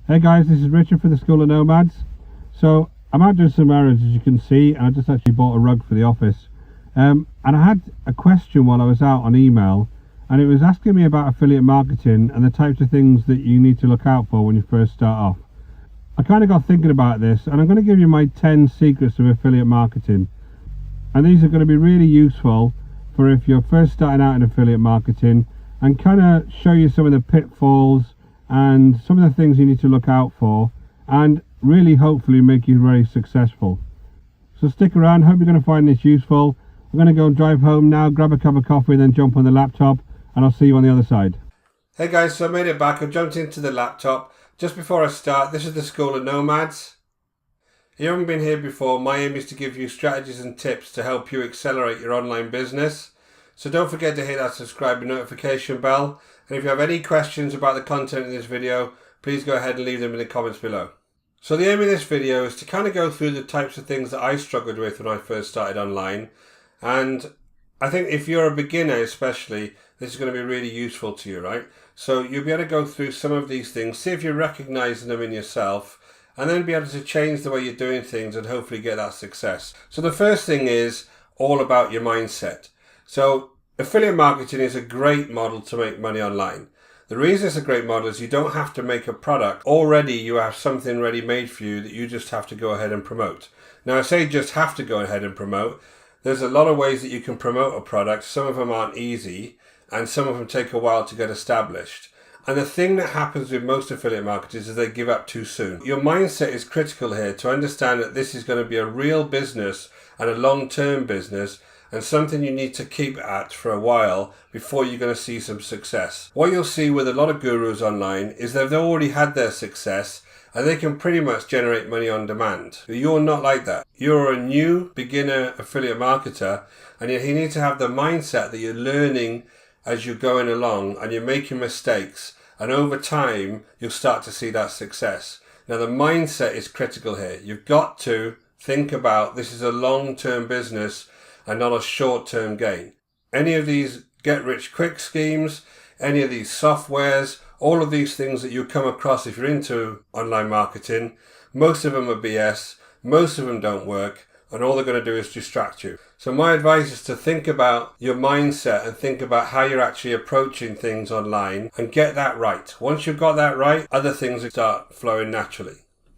Hey guys, this is Richard for the School of Nomads. So I'm out doing some errands, as you can see, and I just actually bought a rug for the office. And I had a question while I was out on email, and it was asking me about affiliate marketing and the types of things that you need to look out for when you first start off. I kind of got thinking about this, and I'm going to give you my 10 secrets of affiliate marketing. And these are going to be really useful for if you're first starting out in affiliate marketing, and kind of show you some of the pitfalls and some of the things you need to look out for, and really hopefully make you very successful. So stick around, hope you're going to find this useful. I'm going to go and drive home now, grab a cup of coffee, then jump on the laptop, and I'll see you on the other side. Hey guys, so I made it back. I jumped into the laptop. Just before I start, this is the School of Nomads. If you haven't been here before, my aim is to give you strategies and tips to help you accelerate your online business. So don't forget to hit that subscribe and notification bell. And if you have any questions about the content in this video, please go ahead and leave them in the comments below. So the aim of this video is to kind of go through the types of things that I struggled with when I first started online. And I think if you're a beginner especially, this is going to be really useful to you, right? So you'll be able to go through some of these things, see if you're recognizing them in yourself, and then be able to change the way you're doing things and hopefully get that success. So the first thing is all about your mindset. So affiliate marketing is a great model to make money online. The reason it's a great model is you don't have to make a product. Already you have something ready made for you that you just have to go ahead and promote. Now I say just have to go ahead and promote. There's a lot of ways that you can promote a product. Some of them aren't easy and some of them take a while to get established. And the thing that happens with most affiliate marketers is they give up too soon. Your mindset is critical here to understand that this is going to be a real business and a long-term business, and something you need to keep at for a while before you're going to see some success. What you'll see with a lot of gurus online is they've already had their success and they can pretty much generate money on demand. But you're not like that. You're a new beginner affiliate marketer, and you need to have the mindset that you're learning as you're going along and you're making mistakes, and over time you'll start to see that success. Now the mindset is critical here. You've got to think about this is a long-term business and not a short-term gain. Any of these get-rich-quick schemes, any of these softwares, all of these things that you come across if you're into online marketing, most of them are BS, most of them don't work, and all they're going to do is distract you. So my advice is to think about your mindset and think about how you're actually approaching things online and get that right. Once you've got that right, other things will start flowing naturally.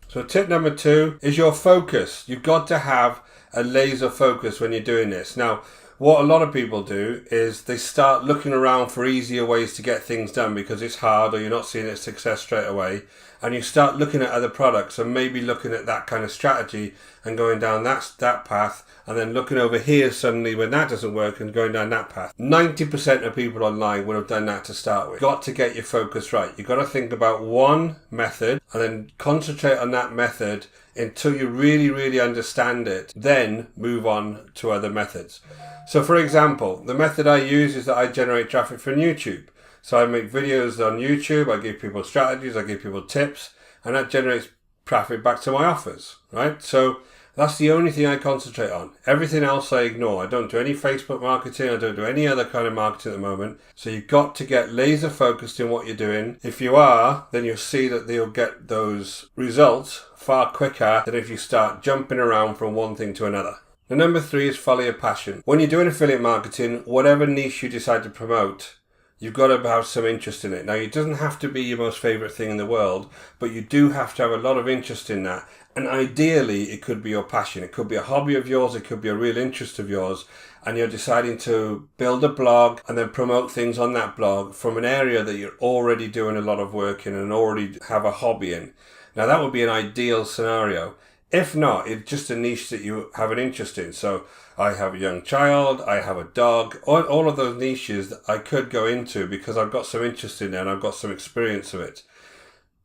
So tip number 2 is your focus. You've got to have a laser focus when you're doing this. Now, what a lot of people do is they start looking around for easier ways to get things done because it's hard or you're not seeing its success straight away, and you start looking at other products and maybe looking at that kind of strategy and going down that path, and then looking over here suddenly when that doesn't work and going down that path. 90% of people online would have done that to start with. You've got to get your focus right. You've got to think about one method and then concentrate on that method until you really, really understand it, then move on to other methods. So for example, the method I use is that I generate traffic from YouTube. So I make videos on YouTube, I give people strategies, I give people tips, and that generates traffic back to my offers, right? So that's the only thing I concentrate on. Everything else I ignore. I don't do any Facebook marketing, I don't do any other kind of marketing at the moment. So you've got to get laser focused in what you're doing. If you are, then you'll see that you'll get those results far quicker than if you start jumping around from one thing to another. The number 3 is follow your passion. When you're doing affiliate marketing, whatever niche you decide to promote, you've got to have some interest in it. Now, it doesn't have to be your most favorite thing in the world, but you do have to have a lot of interest in that. And ideally, it could be your passion. It could be a hobby of yours. It could be a real interest of yours. And you're deciding to build a blog and then promote things on that blog from an area that you're already doing a lot of work in and already have a hobby in. Now, that would be an ideal scenario. If not, it's just a niche that you have an interest in. So I have a young child, I have a dog, all of those niches that I could go into because I've got some interest in it and I've got some experience of it.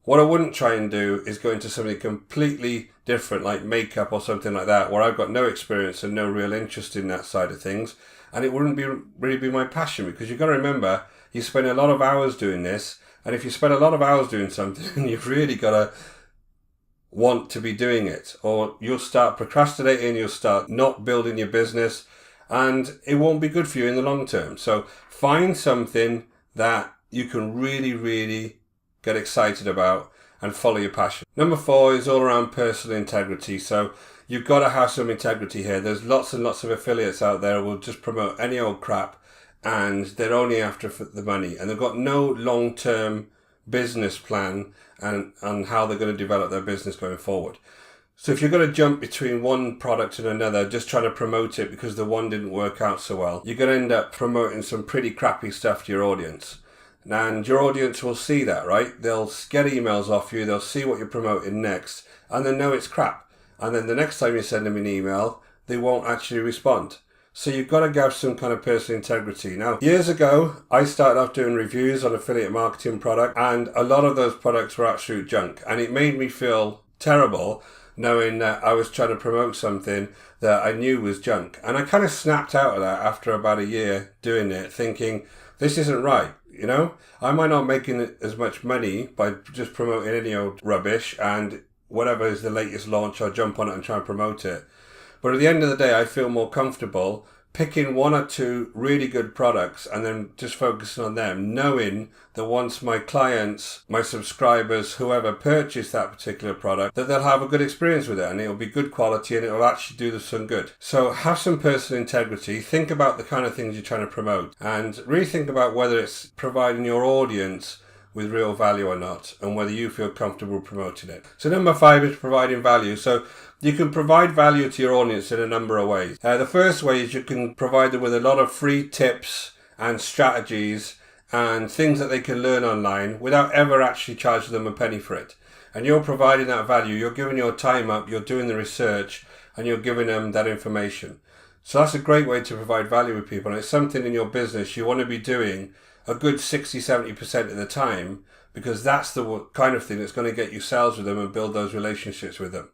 What I wouldn't try and do is go into something completely different like makeup or something like that where I've got no experience and no real interest in that side of things, and it wouldn't really be my passion, because you've got to remember you spend a lot of hours doing this, and if you spend a lot of hours doing something you've really got to want to be doing it, or you'll start procrastinating, you'll start not building your business, and it won't be good for you in the long term. So find something that you can really, really get excited about and follow your passion. Number 4 is all around personal integrity. So you've got to have some integrity here. There's lots and lots of affiliates out there who will just promote any old crap, and they're only after the money, and they've got no long-term business plan and on how they're going to develop their business going forward. So if you're going to jump between one product and another, just trying to promote it because the one didn't work out so well, you're going to end up promoting some pretty crappy stuff to your audience. And your audience will see that, right? They'll get emails off you, they'll see what you're promoting next, and they know it's crap. And then the next time you send them an email, they won't actually respond. So you've got to have some kind of personal integrity. Now, years ago, I started off doing reviews on affiliate marketing product, and a lot of those products were absolute junk. And it made me feel terrible knowing that I was trying to promote something that I knew was junk. And I kind of snapped out of that after about a year doing it, thinking, this isn't right. You know, I might not making as much money by just promoting any old rubbish, and whatever is the latest launch, I'll jump on it and try and promote it. But at the end of the day, I feel more comfortable picking 1 or 2 really good products and then just focusing on them, knowing that once my clients, my subscribers, whoever purchase that particular product, that they'll have a good experience with it, and it'll be good quality and it'll actually do them some good. So have some personal integrity, think about the kind of things you're trying to promote, and really think about whether it's providing your audience with real value or not, and whether you feel comfortable promoting it. So number 5 is providing value. So you can provide value to your audience in a number of ways. The first way is you can provide them with a lot of free tips and strategies and things that they can learn online without ever actually charging them a penny for it. And you're providing that value. You're giving your time up, you're doing the research, and you're giving them that information. So that's a great way to provide value with people. And it's something in your business you want to be doing a good 60-70% of the time, because that's the kind of thing that's going to get you sales with them and build those relationships with them.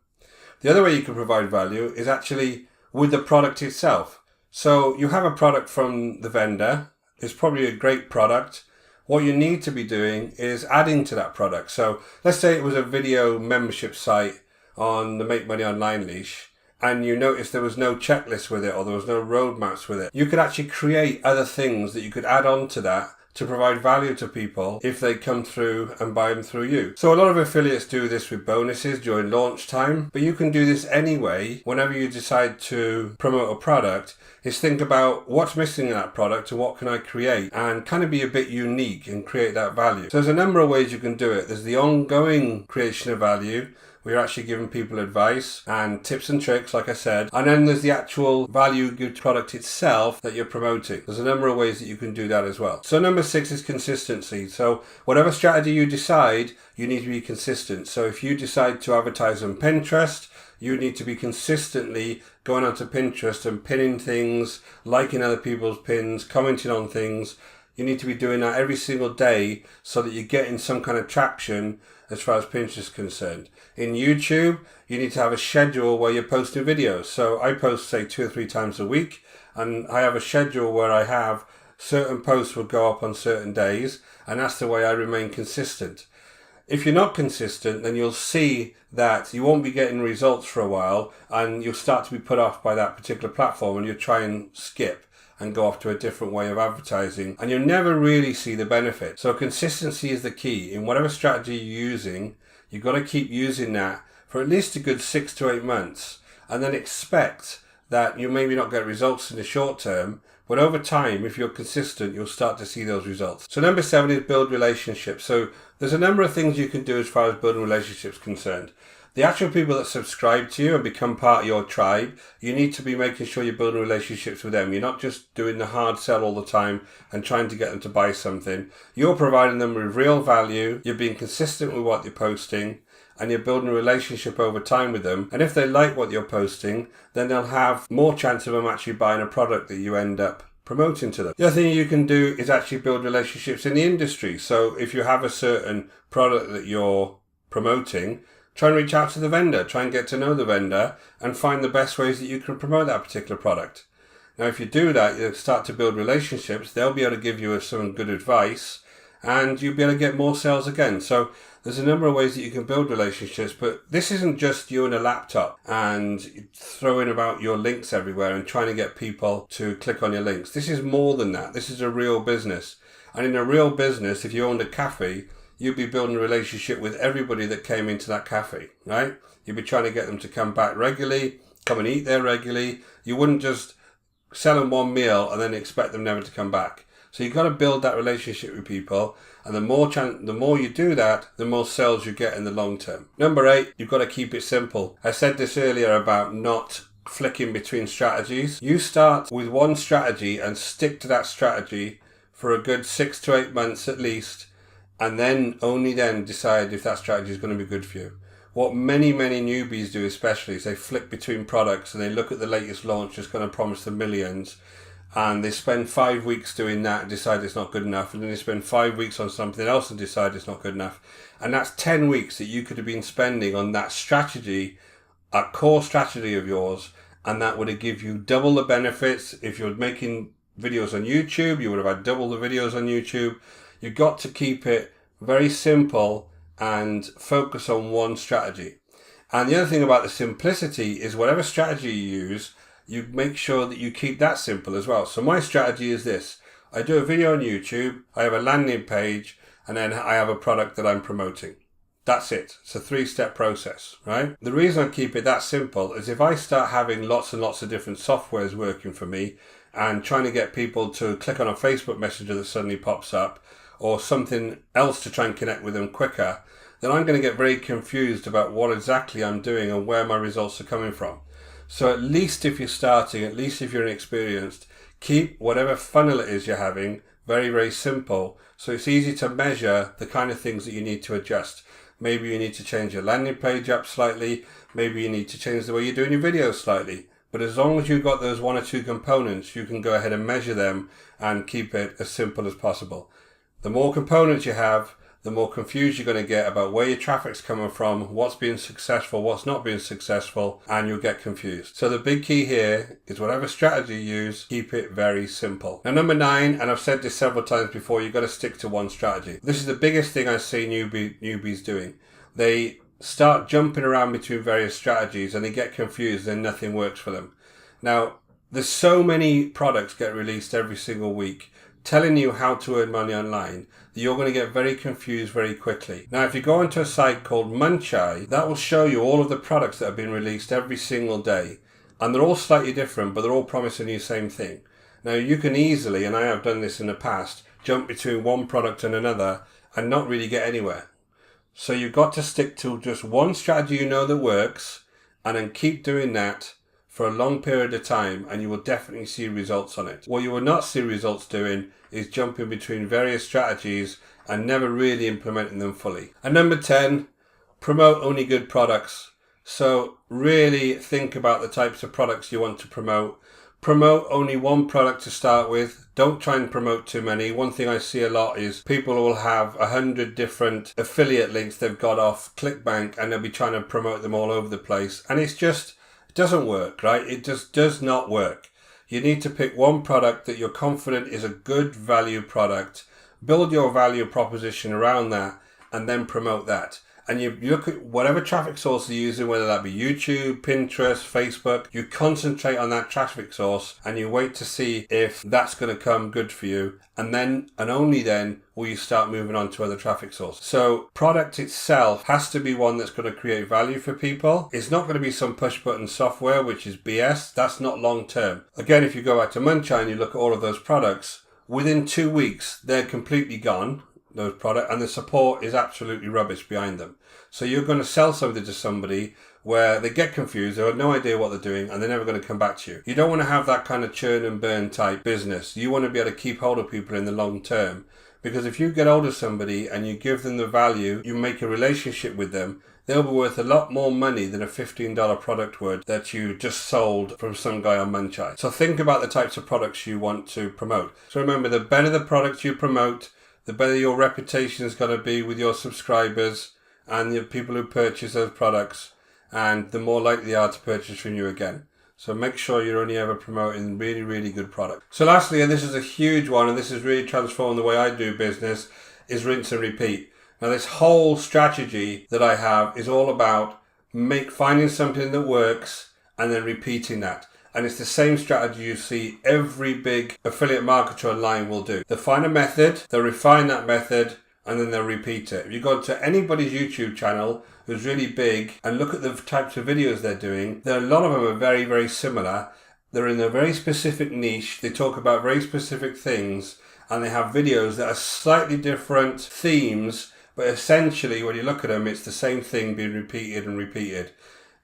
The other way you can provide value is actually with the product itself. So you have a product from the vendor. It's probably a great product. What you need to be doing is adding to that product. So let's say it was a video membership site on the Make Money Online leash, and you noticed there was no checklist with it, or there was no roadmaps with it. You could actually create other things that you could add on to that to provide value to people if they come through and buy them through you. So a lot of affiliates do this with bonuses during launch time, but you can do this anyway whenever you decide to promote a product. Is think about what's missing in that product and what can I create, and kind of be a bit unique and create that value. So there's a number of ways you can do it. There's the ongoing creation of value, where you're actually giving people advice and tips and tricks, like I said. And then there's the actual value good product itself that you're promoting. There's a number of ways that you can do that as well. So number 6 is consistency. So whatever strategy you decide, you need to be consistent. So if you decide to advertise on Pinterest, you need to be consistently going onto Pinterest and pinning things, liking other people's pins, commenting on things. You need to be doing that every single day so that you're getting some kind of traction as far as Pinterest is concerned. In YouTube, you need to have a schedule where you're posting videos. So I post, say, 2 or 3 times a week, and I have a schedule where I have certain posts will go up on certain days, and that's the way I remain consistent. If you're not consistent, then you'll see that you won't be getting results for a while, and you'll start to be put off by that particular platform, and you'll try and skip and go off to a different way of advertising, and you'll never really see the benefit. So consistency is the key. In whatever strategy you're using, you've got to keep using that for at least a good 6 to 8 months, and then expect that you maybe not get results in the short term, but over time, if you're consistent, you'll start to see those results. So number 7 is build relationships. So there's a number of things you can do as far as building relationships concerned. The actual people that subscribe to you and become part of your tribe, you need to be making sure you're building relationships with them. You're not just doing the hard sell all the time and trying to get them to buy something. You're providing them with real value, you're being consistent with what you're posting, and you're building a relationship over time with them. And if they like what you're posting, then they'll have more chance of them actually buying a product that you end up promoting to them. The other thing you can do is actually build relationships in the industry. So if you have a certain product that you're promoting, try and reach out to the vendor, try and get to know the vendor, and find the best ways that you can promote that particular product. Now, if you do that, you'll start to build relationships. They'll be able to give you some good advice, and you'll be able to get more sales again. So there's a number of ways that you can build relationships, but this isn't just you and a laptop and throwing about your links everywhere and trying to get people to click on your links. This is more than that. This is a real business. And in a real business, if you owned a cafe, you'd be building a relationship with everybody that came into that cafe, right? You'd be trying to get them to come back regularly, come and eat there regularly. You wouldn't just sell them one meal and then expect them never to come back. So you've got to build that relationship with people, and the more you do that, the more sales you get in the long term. Number 8, you've got to keep it simple. I said this earlier about not flicking between strategies. You start with one strategy and stick to that strategy for a good 6 to 8 months at least, and then only then decide if that strategy is going to be good for you. What many newbies do especially is they flick between products and they look at the latest launch that's going to promise them millions, and they spend 5 weeks doing that and decide it's not good enough, and then they spend 5 weeks on something else and decide it's not good enough. And that's 10 weeks that you could have been spending on that strategy, a core strategy of yours, and that would have given you double the benefits. If you're making videos on YouTube, you would have had double the videos on YouTube. You've got to keep it very simple and focus on one strategy. And the other thing about the simplicity is whatever strategy you use, you make sure that you keep that simple as well. So my strategy is this. I do a video on YouTube, I have a landing page, and then I have a product that I'm promoting. That's it. It's a 3-step process, right? The reason I keep it that simple is if I start having lots and lots of different softwares working for me and trying to get people to click on a Facebook Messenger that suddenly pops up, or something else to try and connect with them quicker, then I'm going to get very confused about what exactly I'm doing and where my results are coming from. So at least if you're starting, at least if you're inexperienced, keep whatever funnel it is you're having very simple, so it's easy to measure the kind of things that you need to adjust. Maybe you need to change your landing page up slightly, maybe you need to change the way you're doing your videos slightly. But as long as you've got those 1 or 2 components, you can go ahead and measure them and keep it as simple as possible. The more components you have, the more confused you're going to get about where your traffic's coming from, what's being successful, what's not being successful, and you'll get confused. So the big key here is whatever strategy you use, keep it very simple. Now number 9, and I've said this several times before, you've got to stick to one strategy. This is the biggest thing I see newbies doing. They start jumping around between various strategies and they get confused and nothing works for them. Now, there's so many products get released every single week telling you how to earn money online that you're going to get very confused very quickly. Now, if you go onto a site called Muncheye, that will show you all of the products that have been released every single day. And they're all slightly different, but they're all promising you the same thing. Now, you can easily, and I have done this in the past, jump between one product and another and not really get anywhere. So you've got to stick to just one strategy you know that works, and then keep doing that for a long period of time, and you will definitely see results on it. What you will not see results doing is jumping between various strategies and never really implementing them fully. And number 10, promote only good products. So really think about the types of products you want to promote. Promote only one product to start with. Don't try and promote too many. One thing I see a lot is people will have 100 different affiliate links they've got off ClickBank, and they'll be trying to promote them all over the place. And it doesn't work, right? It just does not work. You need to pick one product that you're confident is a good value product, build your value proposition around that, and then promote that. And you look at whatever traffic source you're using, whether that be YouTube, Pinterest, Facebook, you concentrate on that traffic source and you wait to see if that's going to come good for you. And then, and only then, will you start moving on to other traffic sources. So product itself has to be one that's going to create value for people. It's not going to be some push button software, which is BS. That's not long term. Again, if you go back to Muncheye and you look at all of those products, within 2 weeks, they're completely gone. Those products, and the support is absolutely rubbish behind them. So you're going to sell something to somebody where they get confused, they have no idea what they're doing, and they're never going to come back to you. You don't want to have that kind of churn and burn type business. You want to be able to keep hold of people in the long term, because if you get hold of somebody and you give them the value, you make a relationship with them, they'll be worth a lot more money than a $15 product would that you just sold from some guy on Muncheye. So think about the types of products you want to promote. So remember, the better the products you promote, the better your reputation is going to be with your subscribers and the people who purchase those products, and the more likely they are to purchase from you again. So make sure you're only ever promoting really, really good products. So lastly, and this is a huge one, and this has really transformed the way I do business, is rinse and repeat. Now this whole strategy that I have is all about finding something that works and then repeating that. And it's the same strategy you see every big affiliate marketer online will do. They'll find a method, they'll refine that method, and then they'll repeat it. If you go to anybody's YouTube channel who's really big and look at the types of videos they're doing, a lot of them are very, very similar. They're in a very specific niche. They talk about very specific things, and they have videos that are slightly different themes, but essentially when you look at them, it's the same thing being repeated and repeated.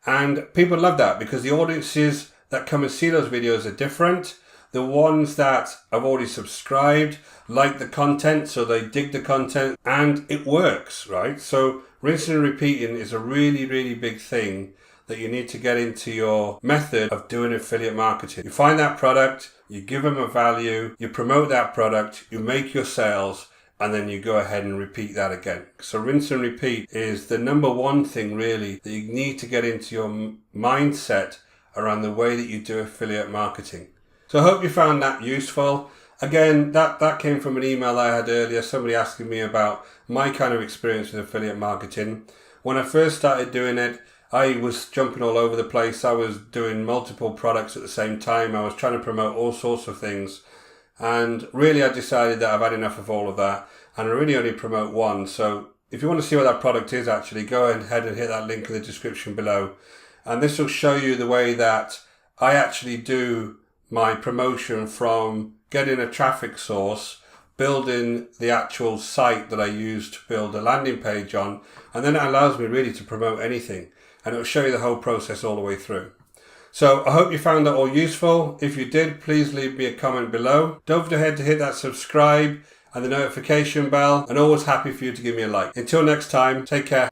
And people love that because the audiences that come and see those videos are different. The ones that have already subscribed like the content, so they dig the content, and it works, right? So rinsing and repeating is a really, really big thing that you need to get into your method of doing affiliate marketing. You find that product, you give them a value, you promote that product, you make your sales, and then you go ahead and repeat that again. So rinse and repeat is the number one thing really that you need to get into your mindset around the way that you do affiliate marketing. So I hope you found that useful. Again, that came from an email I had earlier, somebody asking me about my kind of experience with affiliate marketing. When I first started doing it, I was jumping all over the place. I was doing multiple products at the same time. I was trying to promote all sorts of things. And really I decided that I've had enough of all of that. And I really only promote one. So if you want to see what that product is actually, go ahead and hit that link in the description below. And this will show you the way that I actually do my promotion, from getting a traffic source, building the actual site that I use to build a landing page on, and then it allows me really to promote anything. And it will show you the whole process all the way through. So I hope you found that all useful. If you did, please leave me a comment below. Don't forget to hit that subscribe and the notification bell, and always happy for you to give me a like. Until next time, take care.